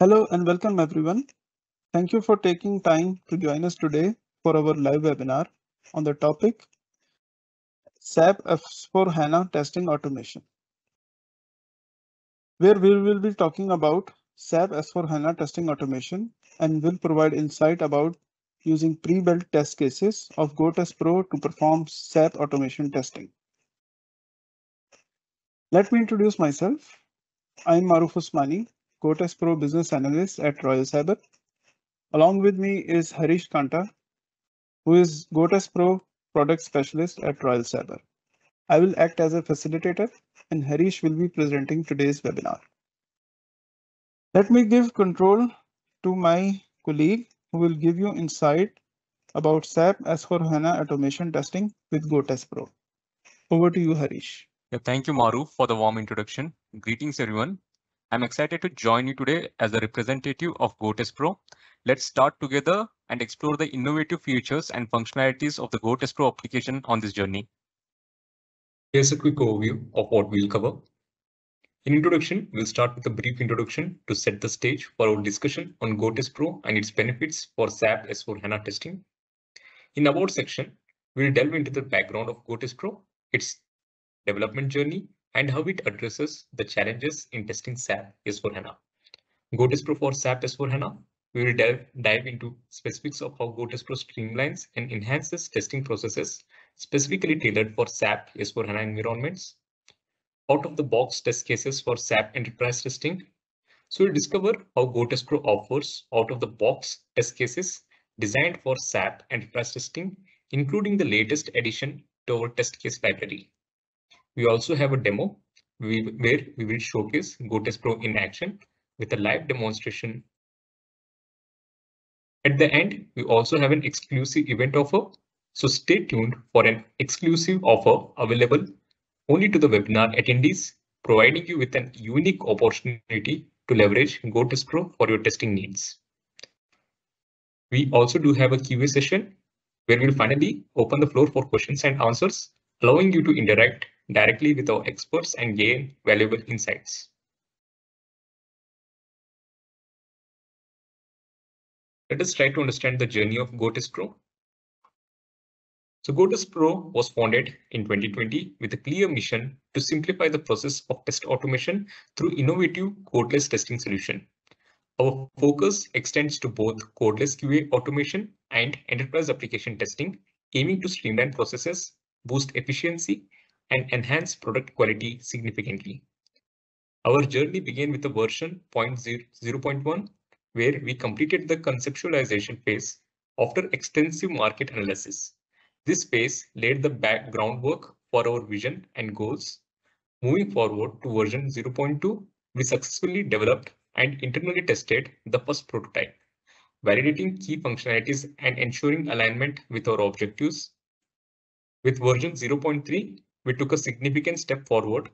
Hello and welcome everyone. Thank you for taking time to join us today for our live webinar on the topic SAP S4 HANA Testing Automation, where we will be talking about SAP S4 HANA Testing Automation and will provide insight about using pre-built test cases of GoTestPro to perform SAP automation testing. Let me introduce myself. I am Maruf Usmani, GoTestPro Business Analyst at Royal Cyber. Along with me is Harish Kanta, who is GoTestPro Product Specialist at Royal Cyber. I will act as a facilitator and Harish will be presenting today's webinar. Let me give control to my colleague who will give you insight about SAP S4 HANA automation testing with GoTestPro. Over to you, Harish. Thank you, Maru, for the warm introduction. Greetings, everyone. I'm excited to join you today as a representative of GoTestPro. Let's start together and explore the innovative features and functionalities of the GoTestPro application on this journey. Here's a quick overview of what we'll cover. In introduction, we'll start with a brief introduction to set the stage for our discussion on GoTestPro and its benefits for SAP S4 HANA testing. In About section, we'll delve into the background of GoTestPro, its development journey, and how it addresses the challenges in testing SAP S4 HANA. GoTestPro for SAP S4 HANA, we will dive into specifics of how GoTestPro streamlines and enhances testing processes specifically tailored for SAP S4 HANA environments. Out-of-the-box test cases for SAP enterprise testing. So we'll discover how GoTestPro offers out-of-the-box test cases designed for SAP enterprise testing, including the latest addition to our test case library. We also have a demo where we will showcase GoTestPro in action with a live demonstration. At the end, we also have an exclusive event offer, so stay tuned for an exclusive offer available only to the webinar attendees, providing you with an unique opportunity to leverage GoTestPro for your testing needs. We also do have a Q&A session where we'll finally open the floor for questions and answers, allowing you to interact directly with our experts and gain valuable insights. Let us try to understand the journey of GoTestPro. So GoTestPro was founded in 2020 with a clear mission to simplify the process of test automation through innovative codeless testing solution. Our focus extends to both codeless QA automation and enterprise application testing, aiming to streamline processes, boost efficiency, and enhance product quality significantly. Our journey began with the version 0.1, where we completed the conceptualization phase after extensive market analysis. This phase laid the groundwork for our vision and goals. Moving forward to version 0.2, we successfully developed and internally tested the first prototype, validating key functionalities and ensuring alignment with our objectives. With version 0.3, we took a significant step forward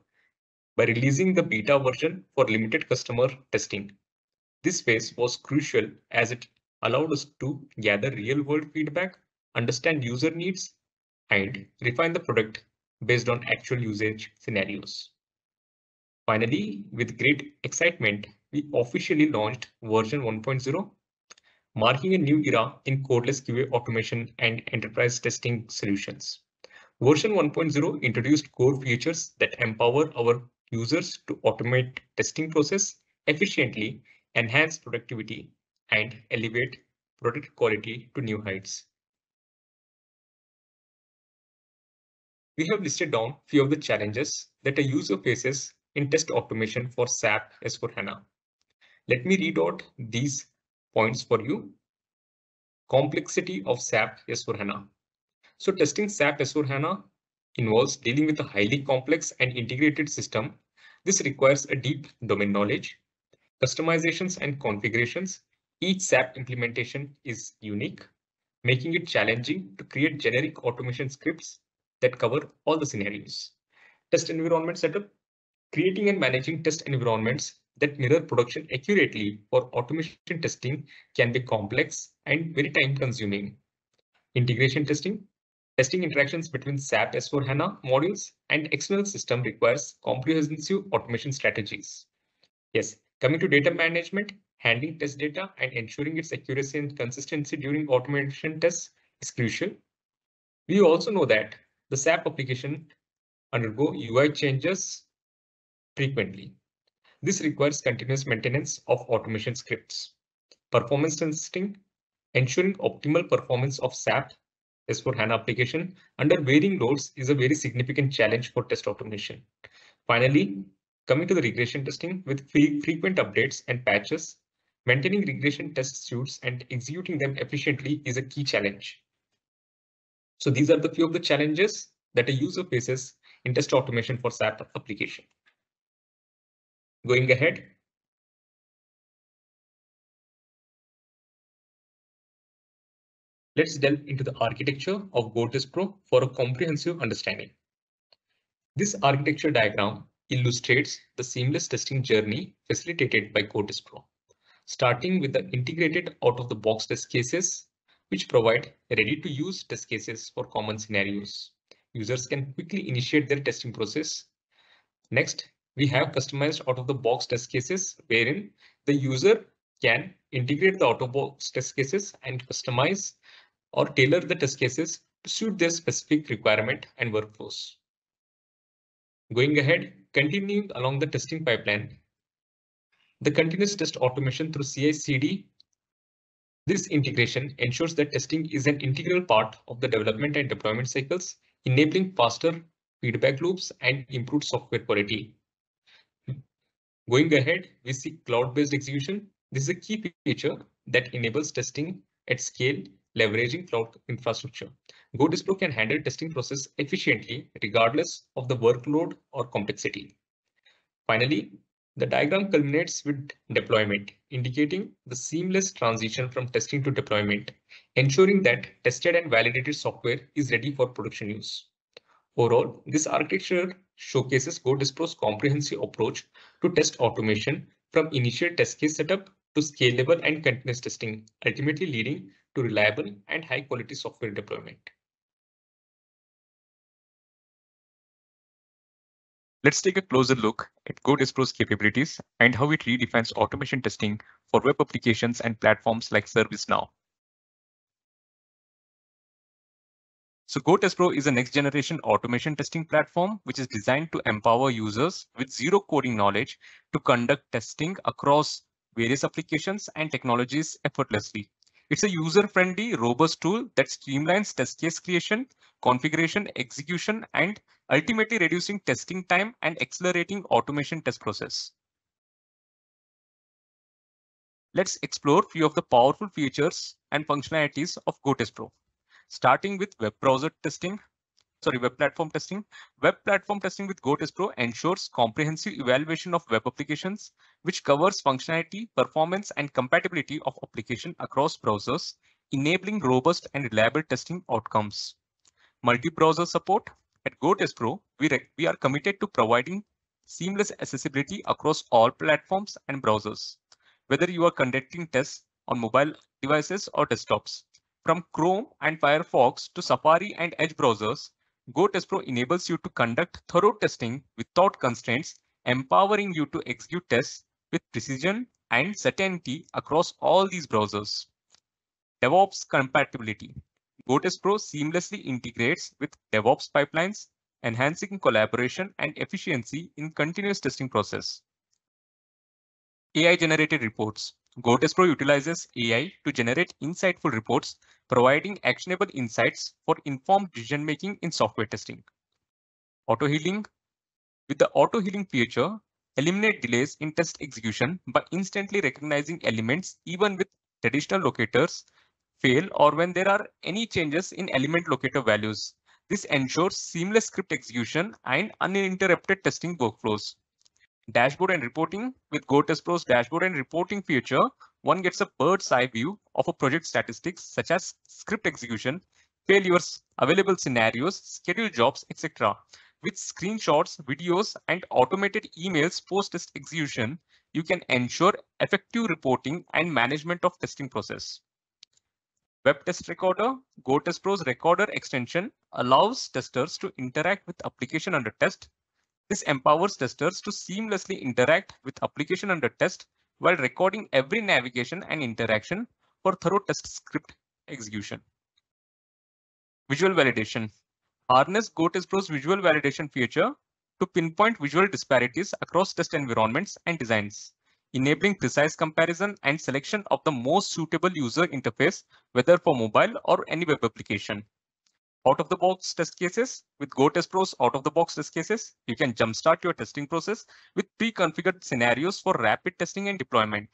by releasing the beta version for limited customer testing. This phase was crucial as it allowed us to gather real-world feedback, understand user needs, and refine the product based on actual usage scenarios. Finally, with great excitement, we officially launched version 1.0, marking a new era in codeless QA automation and enterprise testing solutions. Version 1.0 introduced core features that empower our users to automate testing process efficiently, enhance productivity, and elevate product quality to new heights. We have listed down few of the challenges that a user faces in test automation for SAP S4 HANA. Let me read out these points for you. Complexity of SAP S4 HANA. So testing SAP S4 HANA involves dealing with a highly complex and integrated system. This requires a deep domain knowledge, customizations and configurations. Each SAP implementation is unique, making it challenging to create generic automation scripts that cover all the scenarios. Test environment setup. Creating and managing test environments that mirror production accurately for automation testing can be complex and very time consuming. Integration testing. Testing interactions between SAP S4 HANA modules and external system requires comprehensive automation strategies. Yes, coming to data management, Handling test data and ensuring its accuracy and consistency during automation tests is crucial. We also know that the SAP application undergo UI changes frequently. This requires continuous maintenance of automation scripts. Performance testing, ensuring optimal performance of SAP S4 HANA application under varying loads is a very significant challenge for test automation. Finally, coming to the regression testing with frequent updates and patches, maintaining regression test suites and executing them efficiently is a key challenge. So these are the few of the challenges that a user faces in test automation for SAP application. Going ahead, let's delve into the architecture of GoTestPro for a comprehensive understanding. This architecture diagram illustrates the seamless testing journey facilitated by GoTestPro, starting with the integrated out-of-the-box test cases, which provide ready-to-use test cases for common scenarios. Users can quickly initiate their testing process. Next, we have customized out-of-the-box test cases, wherein the user can integrate the out-of-box test cases and customize or tailor the test cases to suit their specific requirement and workflows. Going ahead, continuing along the testing pipeline, the continuous test automation through CI/CD. This integration ensures that testing is an integral part of the development and deployment cycles, enabling faster feedback loops and improved software quality. Going ahead, we see cloud-based execution. This is a key feature that enables testing at scale, leveraging cloud infrastructure. GoTestPro can handle testing process efficiently, regardless of the workload or complexity. Finally, the diagram culminates with deployment, indicating the seamless transition from testing to deployment, ensuring that tested and validated software is ready for production use. Overall, this architecture showcases GoTestPro's comprehensive approach to test automation, from initial test case setup to scalable and continuous testing, ultimately leading to reliable and high-quality software deployment. Let's take a closer look at GoTestPro's capabilities and how it redefines automation testing for web applications and platforms like ServiceNow. So GoTestPro is a next-generation automation testing platform which is designed to empower users with zero coding knowledge to conduct testing across various applications and technologies effortlessly. It's a user-friendly, robust tool that streamlines test case creation, configuration, execution, and ultimately reducing testing time and accelerating automation test process. Let's explore a few of the powerful features and functionalities of GoTestPro. Starting with web platform testing. Web platform testing with GoTestPro ensures comprehensive evaluation of web applications, which covers functionality, performance, and compatibility of application across browsers, enabling robust and reliable testing outcomes. Multi-browser support. At GoTestPro, we are committed to providing seamless accessibility across all platforms and browsers, whether you are conducting tests on mobile devices or desktops. From Chrome and Firefox to Safari and Edge browsers, GoTestPro enables you to conduct thorough testing without constraints, empowering you to execute tests with precision and certainty across all these browsers. DevOps compatibility. GoTestPro seamlessly integrates with DevOps pipelines, enhancing collaboration and efficiency in continuous testing process. AI-generated reports. GoTestPro utilizes AI to generate insightful reports, providing actionable insights for informed decision-making in software testing. Auto-healing. With the auto-healing feature, eliminate delays in test execution by instantly recognizing elements even with traditional locators fail or when there are any changes in element locator values. This ensures seamless script execution and uninterrupted testing workflows. Dashboard and reporting. With GoTestPro's dashboard and reporting feature, one gets a bird's eye view of a project statistics such as script execution, failures, available scenarios, scheduled jobs, etc. With screenshots, videos, and automated emails post-test execution, you can ensure effective reporting and management of testing process. Web Test Recorder. GoTestPro's recorder extension allows testers to interact with application under test. This empowers testers to seamlessly interact with application under test while recording every navigation and interaction for thorough test script execution. Visual validation. Harness GoTestPro's visual validation feature to pinpoint visual disparities across test environments and designs, enabling precise comparison and selection of the most suitable user interface, whether for mobile or any web application. Out-of-the-box test cases. With GoTestPro's out-of-the-box test cases, you can jumpstart your testing process with pre-configured scenarios for rapid testing and deployment.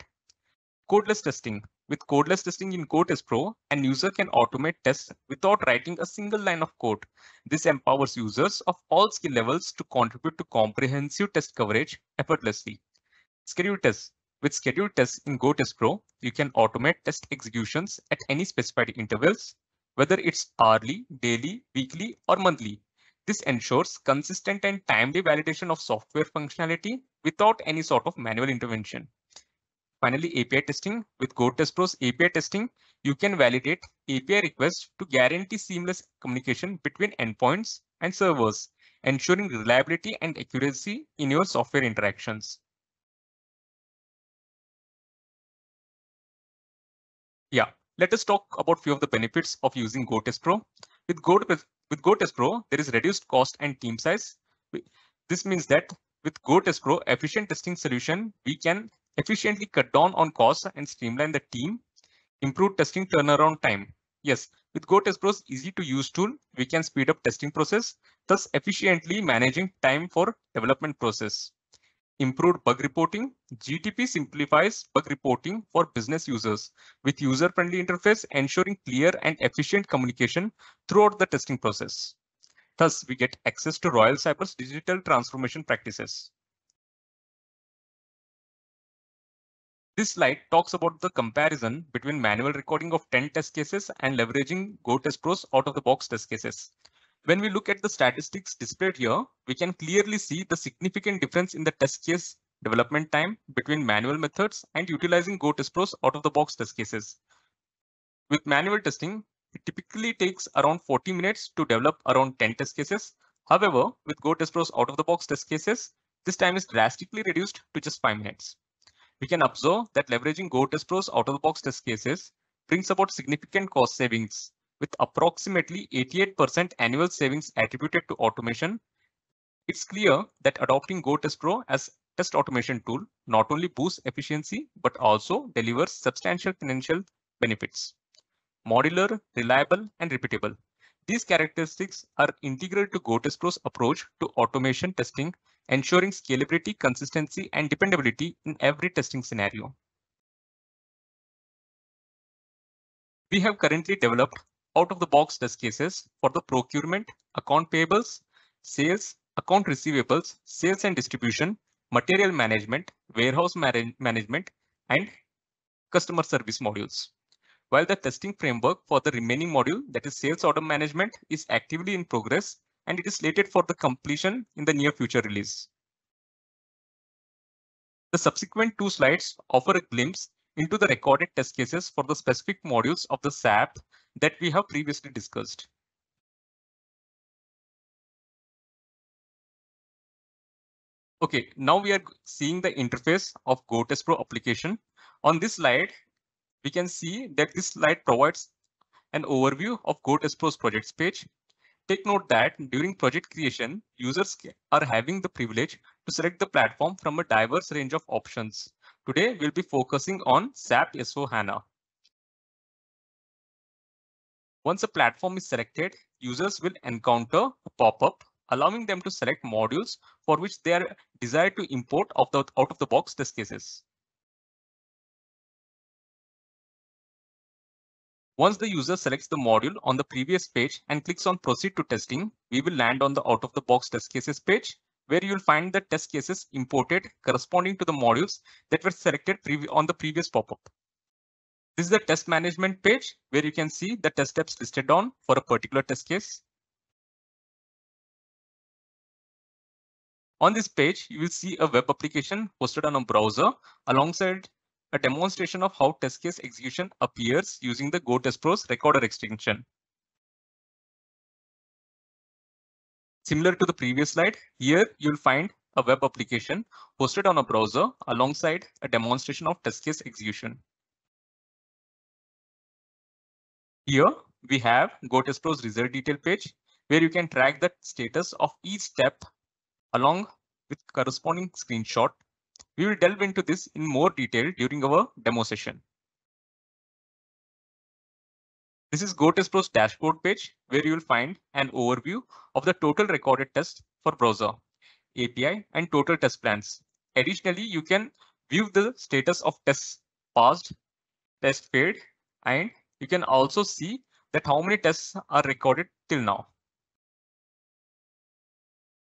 Codeless testing. With codeless testing in GoTestPro, an user can automate tests without writing a single line of code. This empowers users of all skill levels to contribute to comprehensive test coverage effortlessly. Scheduled tests. With scheduled tests in GoTestPro, you can automate test executions at any specified intervals, whether it's hourly, daily, weekly, or monthly. This ensures consistent and timely validation of software functionality without any sort of manual intervention. Finally, API testing. With GoTestPro's API testing, you can validate API requests to guarantee seamless communication between endpoints and servers, ensuring reliability and accuracy in your software interactions. Yeah, let us talk about few of the benefits of using GoTestPro. With GoTestPro, there is reduced cost and team size. This means that with GoTestPro efficient testing solution, we can efficiently cut down on costs and streamline the team, improve testing turnaround time. Yes, with GoTestPro's easy to use tool, we can speed up testing process, thus efficiently managing time for development process. Improved bug reporting. GTP simplifies bug reporting for business users with user-friendly interface, ensuring clear and efficient communication throughout the testing process. Thus, we get access to Royal Cyber's digital transformation practices. This slide talks about the comparison between manual recording of 10 test cases and leveraging GoTestPro's out-of-the-box test cases. When we look at the statistics displayed here, we can clearly see the significant difference in the test case development time between manual methods and utilizing GoTestPro's out-of-the-box test cases. With manual testing, it typically takes around 40 minutes to develop around 10 test cases. However, with GoTestPro's out-of-the-box test cases, this time is drastically reduced to just 5 minutes. We can observe that leveraging GoTestPro's out-of-the-box test cases brings about significant cost savings, with approximately 88% annual savings attributed to automation. It's clear that adopting GoTestPro as test automation tool not only boosts efficiency, but also delivers substantial financial benefits. Modular, reliable, and repeatable. These characteristics are integral to GoTestPro's approach to automation testing, ensuring scalability, consistency, and dependability in every testing scenario. We have currently developed out-of-the-box test cases for the procurement, account payables, sales, account receivables, sales and distribution, material management, warehouse management, and customer service modules. While the testing framework for the remaining module, that is sales order management, is actively in progress, and it is slated for the completion in the near future release. The subsequent 2 slides offer a glimpse into the recorded test cases for the specific modules of the SAP that we have previously discussed. Okay, now we are seeing the interface of GoTestPro application. On this slide, we can see that this slide provides an overview of GoTestPro's projects page. Take note that during project creation, users are having the privilege to select the platform from a diverse range of options. Today, we'll be focusing on SAP S4 HANA. Once a platform is selected, users will encounter a pop-up allowing them to select modules for which they are desired to import out-of-the-box test cases. Once the user selects the module on the previous page and clicks on Proceed to Testing, we will land on the out-of-the-box test cases page, where you will find the test cases imported corresponding to the modules that were selected on the previous pop-up. This is the test management page, where you can see the test steps listed on for a particular test case. On this page, you will see a web application hosted on a browser alongside a demonstration of how test case execution appears using the GoTestPro's recorder extension. Similar to the previous slide, here you'll find a web application hosted on a browser alongside a demonstration of test case execution. Here we have GoTestPro's result detail page where you can track the status of each step along with corresponding screenshot. We will delve into this in more detail during our demo session. This is GoTestPro's dashboard page where you will find an overview of the total recorded tests for browser, API, and total test plans. Additionally, you can view the status of tests passed, test failed, and you can also see that how many tests are recorded till now.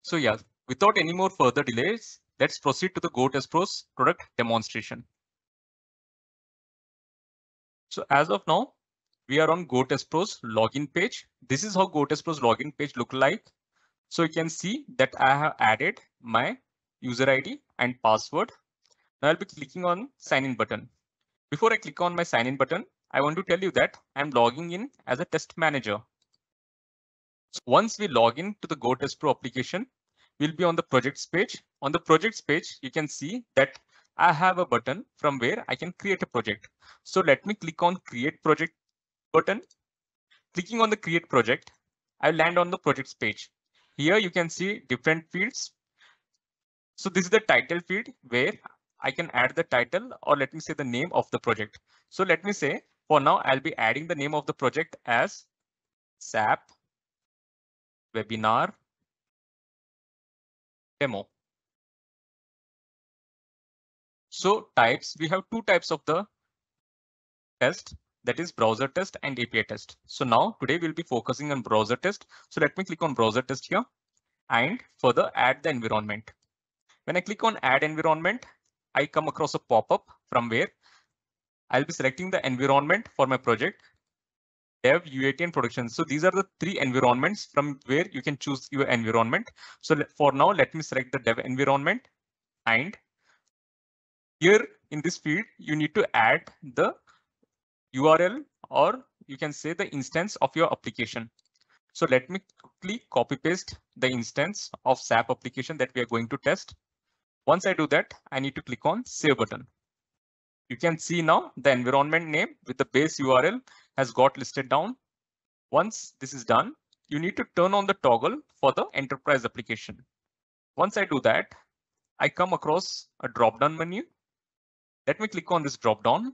So yeah, without any more further delays, let's proceed to the GoTestPro's product demonstration. So as of now, we are on GoTestPro's login page. This is how GoTestPro's login page look like. So you can see that I have added my user ID and password. Now I'll be clicking on sign in button. Before I click on my sign in button, I want to tell you that I'm logging in as a test manager. So once we log in to the GoTestPro application, we'll be on the projects page. On the projects page, you can see that I have a button from where I can create a project. So let me click on create project button. Clicking on the create project, I land on the projects page. Here you can see different fields. So this is the title field where I can add the title, or let me say the name of the project. So let me say for now, I'll be adding the name of the project as SAP webinar demo. So types, we have two types of the test, that is browser test and API test. So now today we'll be focusing on browser test. So let me click on browser test here and further add the environment. When I click on add environment, I come across a pop-up from where I'll be selecting the environment for my project, dev, UAT, and production. So these are the three environments from where you can choose your environment. So for now, let me select the dev environment, and here in this field, you need to add the URL, or you can say the instance of your application. So let me quickly copy paste the instance of SAP application that we are going to test. Once I do that, I need to click on save button. You can see now the environment name with the base URL has got listed down. Once this is done, you need to turn on the toggle for the enterprise application. Once I do that, I come across a drop-down menu. Let me click on this drop-down.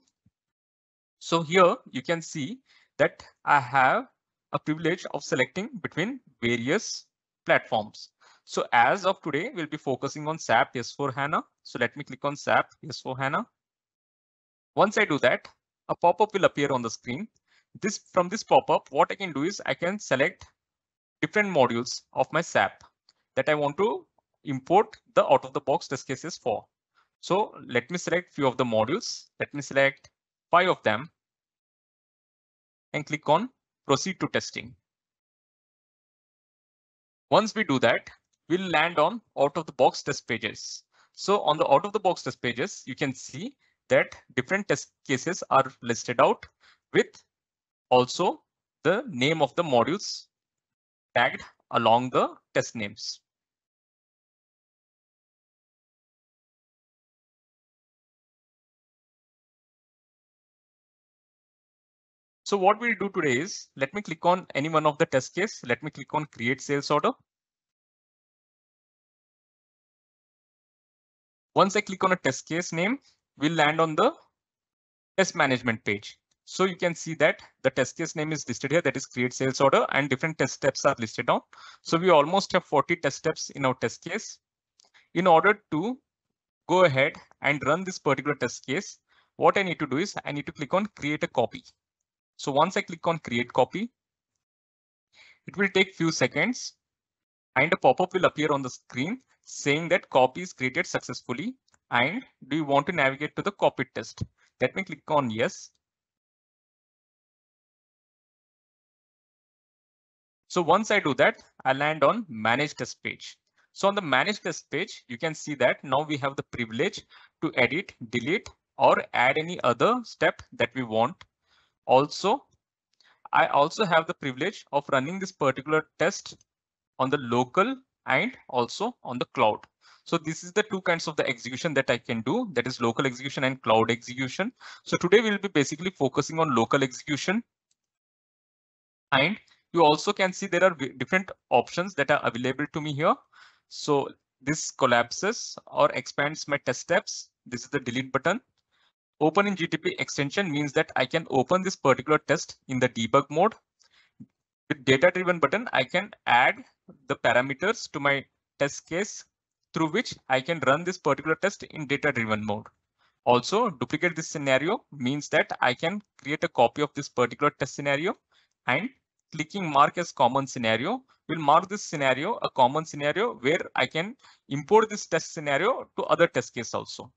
So here you can see that I have a privilege of selecting between various platforms. So as of today, we'll be focusing on SAP S4 HANA. So let me click on SAP S4 HANA. Once I do that, a pop-up will appear on the screen. From this pop-up, what I can do is I can select different modules of my SAP that I want to import the out-of-the-box test cases for. So let me select few of the modules. Let me select 5 of them and click on proceed to testing. Once we do that, we'll land on out-of-the-box test pages. So on the out-of-the-box test pages, you can see that different test cases are listed out with also the name of the modules tagged along the test names. So what we'll do today is, let me click on any one of the test case. Let me click on create sales order. Once I click on a test case name, we'll land on the test management page. So you can see that the test case name is listed here, that is create sales order, and different test steps are listed down. So we almost have 40 test steps in our test case. In order to go ahead and run this particular test case, what I need to do is I need to click on create a copy. So once I click on create copy, it will take few seconds and a pop-up will appear on the screen saying that copy is created successfully. And do you want to navigate to the copy test? Let me click on yes. So once I do that, I land on manage test page. So on the manage test page, you can see that now we have the privilege to edit, delete, or add any other step that we want. Also, I also have the privilege of running this particular test on the local and also on the cloud. So this is the two kinds of the execution that I can do, that is local execution and cloud execution. So today we'll be basically focusing on local execution. And you also can see there are different options that are available to me here. So this collapses or expands my test steps. This is the delete button. Open in GTP extension means that I can open this particular test in the debug mode. With data driven button, I can add the parameters to my test case through which I can run this particular test in data driven mode. Also, duplicate this scenario means that I can create a copy of this particular test scenario, and clicking mark as common scenario will mark this scenario a common scenario where I can import this test scenario to other test case also.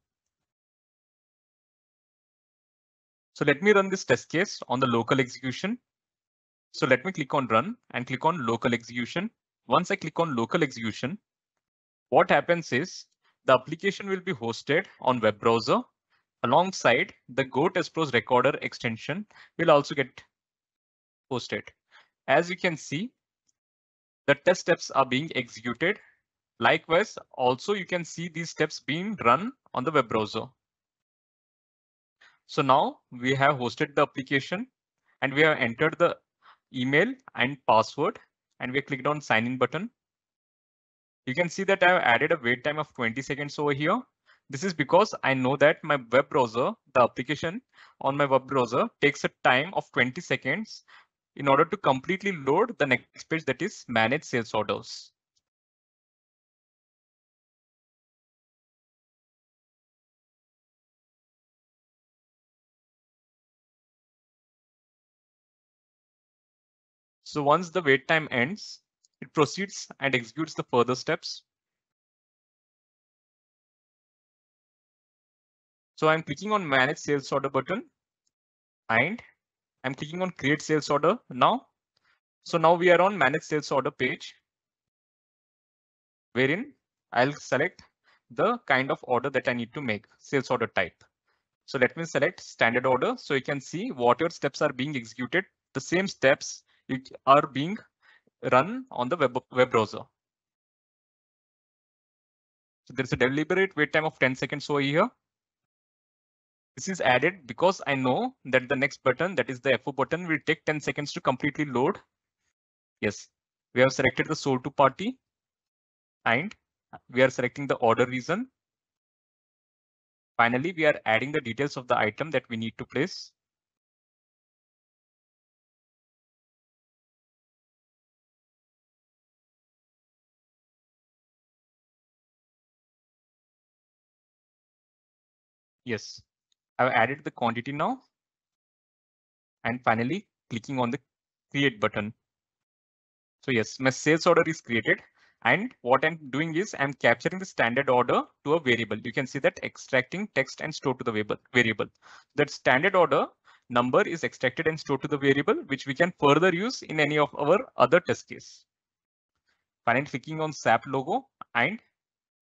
So let me run this test case on the local execution. So let me click on run and click on local execution. Once I click on local execution, what happens is the application will be hosted on web browser alongside the GoTestPro's recorder extension will also get hosted. As you can see, the test steps are being executed. Likewise, also you can see these steps being run on the web browser. So now we have hosted the application and we have entered the email and password and we clicked on sign in button. You can see that I have added a wait time of 20 seconds over here. This is because I know that my web browser, the application on my web browser takes a time of 20 seconds in order to completely load the next page, that is manage sales orders. So once the wait time ends, it proceeds and executes the further steps. So I'm clicking on manage sales order button and I'm clicking on create sales order now. So now we are on manage sales order page, wherein I'll select the kind of order that I need to make, sales order type. So let me select standard order. So you can see whatever steps are being executed, the same steps are being run on the web browser. So there's a deliberate wait time of 10 seconds over here. This is added because I know that the next button, that is the F4 button, will take 10 seconds to completely load. Yes, we have selected the sold to party and we are selecting the order reason. Finally, we are adding the details of the item that we need to place. Yes, I've added the quantity now. And finally, clicking on the create button. So yes, my sales order is created. And what I'm doing is I'm capturing the standard order to a variable. You can see that extracting text and stored to the variable. That standard order number is extracted and stored to the variable, which we can further use in any of our other test case. Finally, clicking on SAP logo and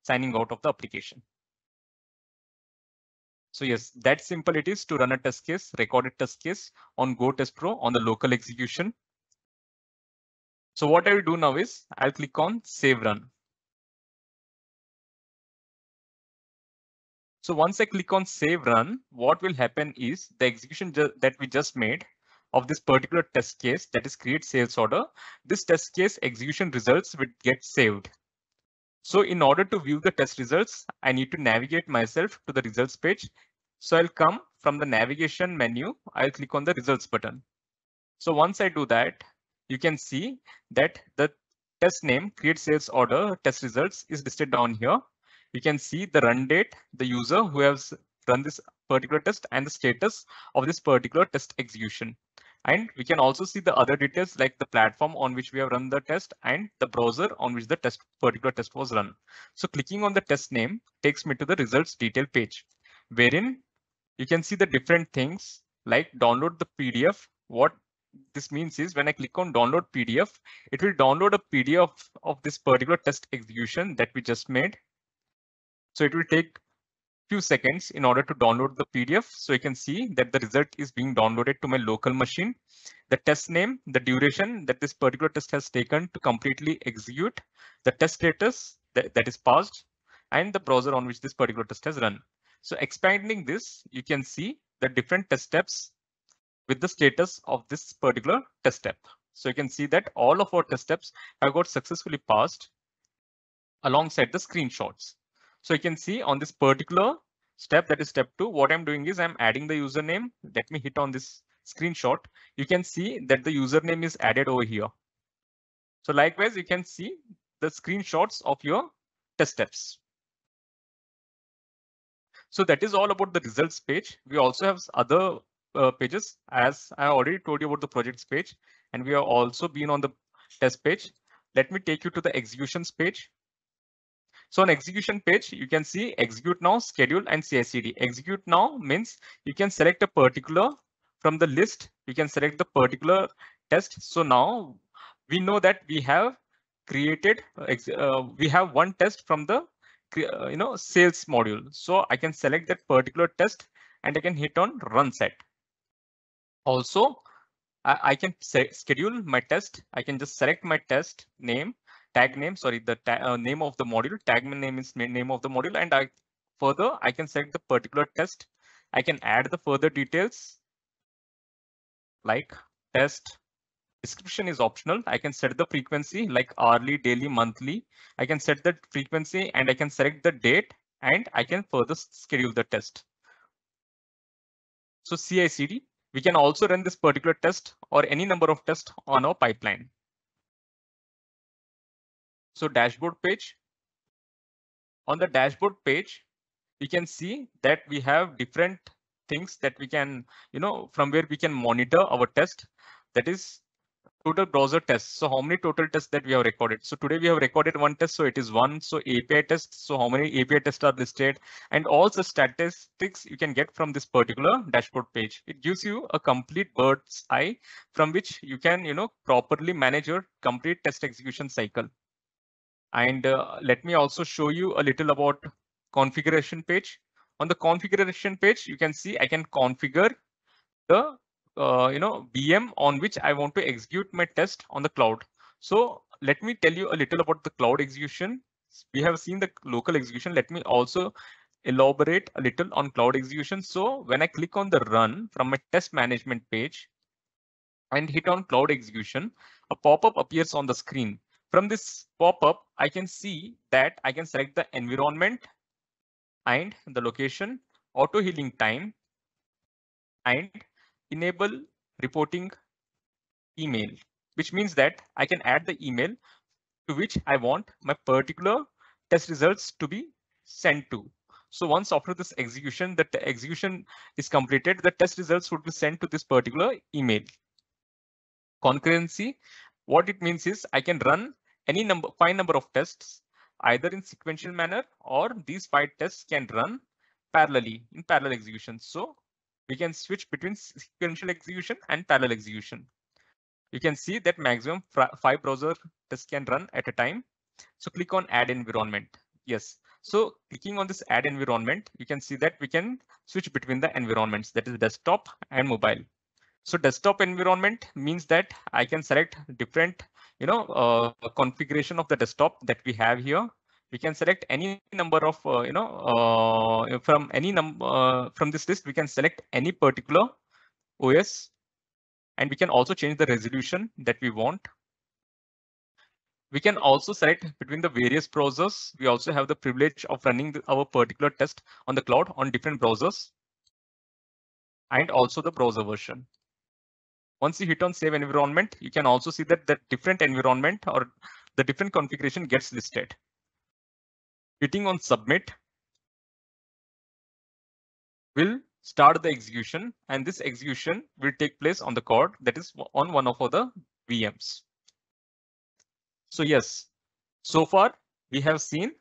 signing out of the application. So yes, that simple it is to run a test case, recorded test case on GoTestPro on the local execution. So what I will do now is I'll click on save run. So once I click on save run, what will happen is the execution that we just made of this particular test case, that is create sales order, this test case execution results will get saved. So in order to view the test results, I need to navigate myself to the results page. So I'll come from the navigation menu, I'll click on the results button. So once I do that, you can see that the test name create sales order test results is listed down here. You can see the run date, the user who has run this particular test and the status of this particular test execution. And we can also see the other details like the platform on which we have run the test and the browser on which the particular test was run. So clicking on the test name takes me to the results detail page, wherein you can see the different things like download the PDF. What this means is when I click on download PDF, it will download a PDF of this particular test execution that we just made. So it will take few seconds in order to download the PDF. So you can see that the result is being downloaded to my local machine. The test name, the duration that this particular test has taken to completely execute, the test status that is passed, and the browser on which this particular test has run. So expanding this, you can see the different test steps with the status of this particular test step. So you can see that all of our test steps have got successfully passed alongside the screenshots. So you can see on this particular step, that is step 2, what I'm doing is I'm adding the username. Let me hit on this screenshot. You can see that the username is added over here. So likewise, you can see the screenshots of your test steps. So that is all about the results page. We also have other pages, as I already told you about the projects page, and we have also been on the test page. Let me take you to the executions page. So on execution page, you can see execute now, schedule, and CI/CD. Execute now means you can select a particular from the list. You can select the particular test. So now we know that we have created, we have one test from the sales module. So I can select that particular test and I can hit on run set. Also, I can schedule my test. I can just select my test name, tag name, sorry, the name of the module, tag name is name of the module, and I can select the particular test. I can add the further details like test. Description is optional. I can set the frequency like hourly, daily, monthly. I can set the frequency and I can select the date and I can further schedule the test. So CI/CD, we can also run this particular test or any number of tests on our pipeline. So dashboard page. On the dashboard page, we can see that we have different things that we can, from where we can monitor our test. That is total browser tests. So how many total tests that we have recorded? So today we have recorded one test, so it is 1. So API tests, so how many API tests are listed, and all the statistics you can get from this particular dashboard page. It gives you a complete bird's eye from which you can, properly manage your complete test execution cycle. And let me also show you a little about configuration page. On the configuration page, you can see I can configure the VM on which I want to execute my test on the cloud. So let me tell you a little about the cloud execution. We have seen the local execution. Let me also elaborate a little on cloud execution. So when I click on the run from my test management page and hit on cloud execution, a pop-up appears on the screen. From this pop-up, I can see that I can select the environment and the location, auto healing time, and enable reporting email, which means that I can add the email to which I want my particular test results to be sent to. So once after this execution, the execution is completed, the test results would be sent to this particular email. Concurrency, what it means is I can run any fine number of tests either in sequential manner, or these 5 tests can run parallelly in parallel execution. So we can switch between sequential execution and parallel execution. You can see that maximum 5 browser tests can run at a time. So click on add environment. Yes. So clicking on this add environment, you can see that we can switch between the environments, that is desktop and mobile. So desktop environment means that I can select different, configuration of the desktop that we have here. We can select any number of, from this list, we can select any particular OS, and we can also change the resolution that we want. We can also select between the various browsers. We also have the privilege of running our particular test on the cloud on different browsers, and also the browser version. Once you hit on save environment, you can also see that the different environment or the different configuration gets listed. Hitting on submit will start the execution, and this execution will take place on the code that is on one of the VMs. So yes, so far we have seen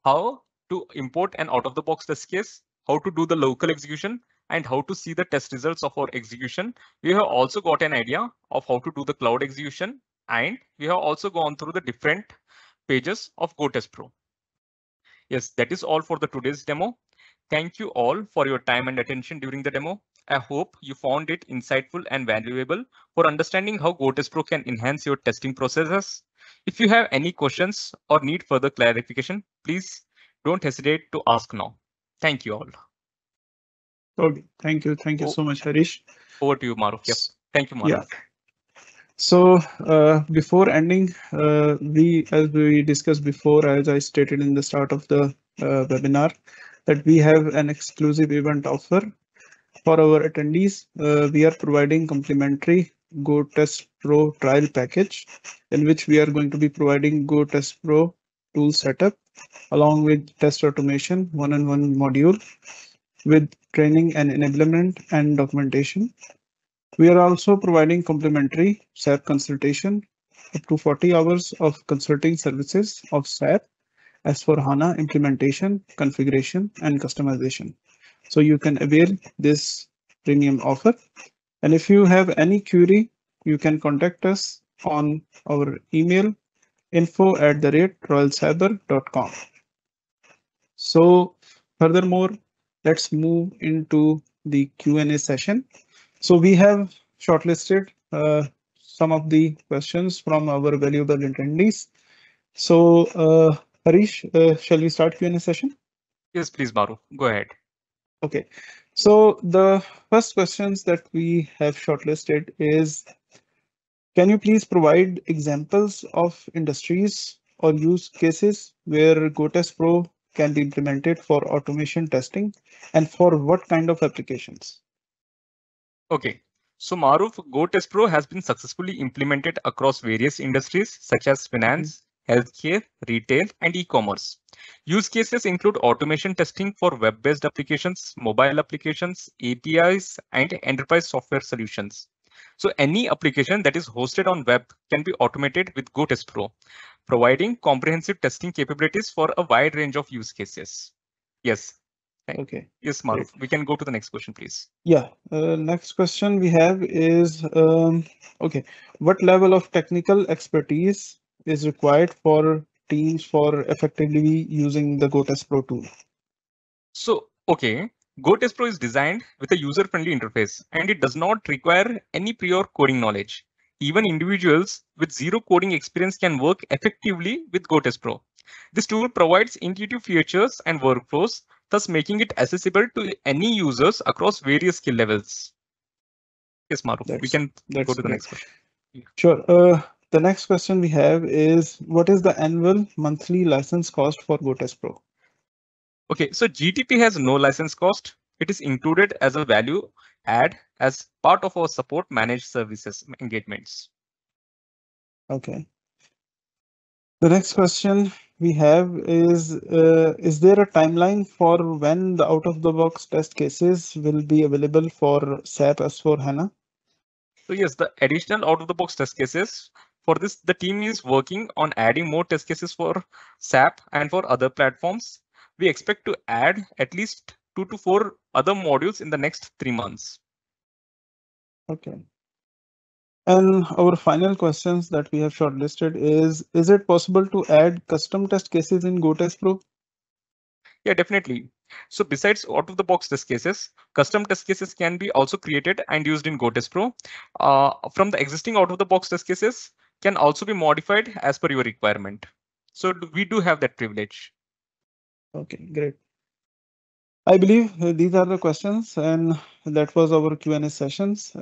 how to import an out-of-the-box test case, how to do the local execution, and how to see the test results of our execution. We have also got an idea of how to do the cloud execution, and we have also gone through the different pages of GoTestPro. Yes, that is all for the today's demo. Thank you all for your time and attention during the demo. I hope you found it insightful and valuable for understanding how GoTestPro can enhance your testing processes. If you have any questions or need further clarification, please Don't hesitate to ask now. Thank you all. Okay, thank you so much, Harish. Over to you, Maruf. Yep. Thank you, Maruf. Yeah. So before ending, as we discussed before, as I stated in the start of the webinar, that we have an exclusive event offer for our attendees. We are providing complimentary GoTestPro trial package, in which we are going to be providing GoTestPro tool setup along with test automation one-on-one module with training and enablement and documentation. We are also providing complimentary SAP consultation, up to 40 hours of consulting services of SAP S4 HANA implementation, configuration, and customization. So you can avail this premium offer. And if you have any query, you can contact us on our email info@royalcyber.com. So furthermore, let's move into the Q&A session. So we have shortlisted some of the questions from our valuable attendees. So Harish, shall we start Q&A session? Yes, please, Maruf. Go ahead. Okay. So the first questions that we have shortlisted is, can you please provide examples of industries or use cases where GoTestPro can be implemented for automation testing, and for what kind of applications? Okay. So Maruf, GoTestPro has been successfully implemented across various industries such as finance, healthcare, retail, and e-commerce. Use cases include automation testing for web-based applications, mobile applications, APIs, and enterprise software solutions. So any application that is hosted on web can be automated with GoTestPro, providing comprehensive testing capabilities for a wide range of use cases. Yes. Okay. Yes, Maruf. We can go to the next question, please. Yeah. Next question we have is, okay, what level of technical expertise is required for teams for effectively using the GoTestPro tool? So, okay, GoTestPro is designed with a user-friendly interface, and it does not require any prior coding knowledge. Even individuals with zero coding experience can work effectively with GoTestPro. This tool provides intuitive features and workflows, thus making it accessible to any users across various skill levels. Yes, Maruf, we can go to the next question. Sure. The next question we have is, what is the annual monthly license cost for GoTestPro? Okay, so GTP has no license cost. It is included as a value add as part of our support managed services engagements. Okay. The next question we have is there a timeline for when the out-of-the-box test cases will be available for SAP S4 HANA? So yes, the additional out-of-the-box test cases, for this, the team is working on adding more test cases for SAP and for other platforms. We expect to add at least 2 to 4 other modules in the next 3 months. Okay. And our final questions that we have shortlisted is it possible to add custom test cases in GoTestPro? Yeah, definitely. So besides out-of-the-box test cases, custom test cases can be also created and used in GoTestPro. From the existing out-of-the-box test cases can also be modified as per your requirement. So we do have that privilege. Okay, great. I believe these are the questions, and that was our Q&A sessions.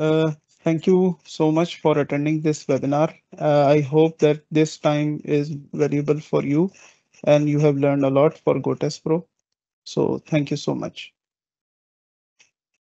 Thank you so much for attending this webinar. I hope that this time is valuable for you and you have learned a lot for GoTestPro. So thank you so much.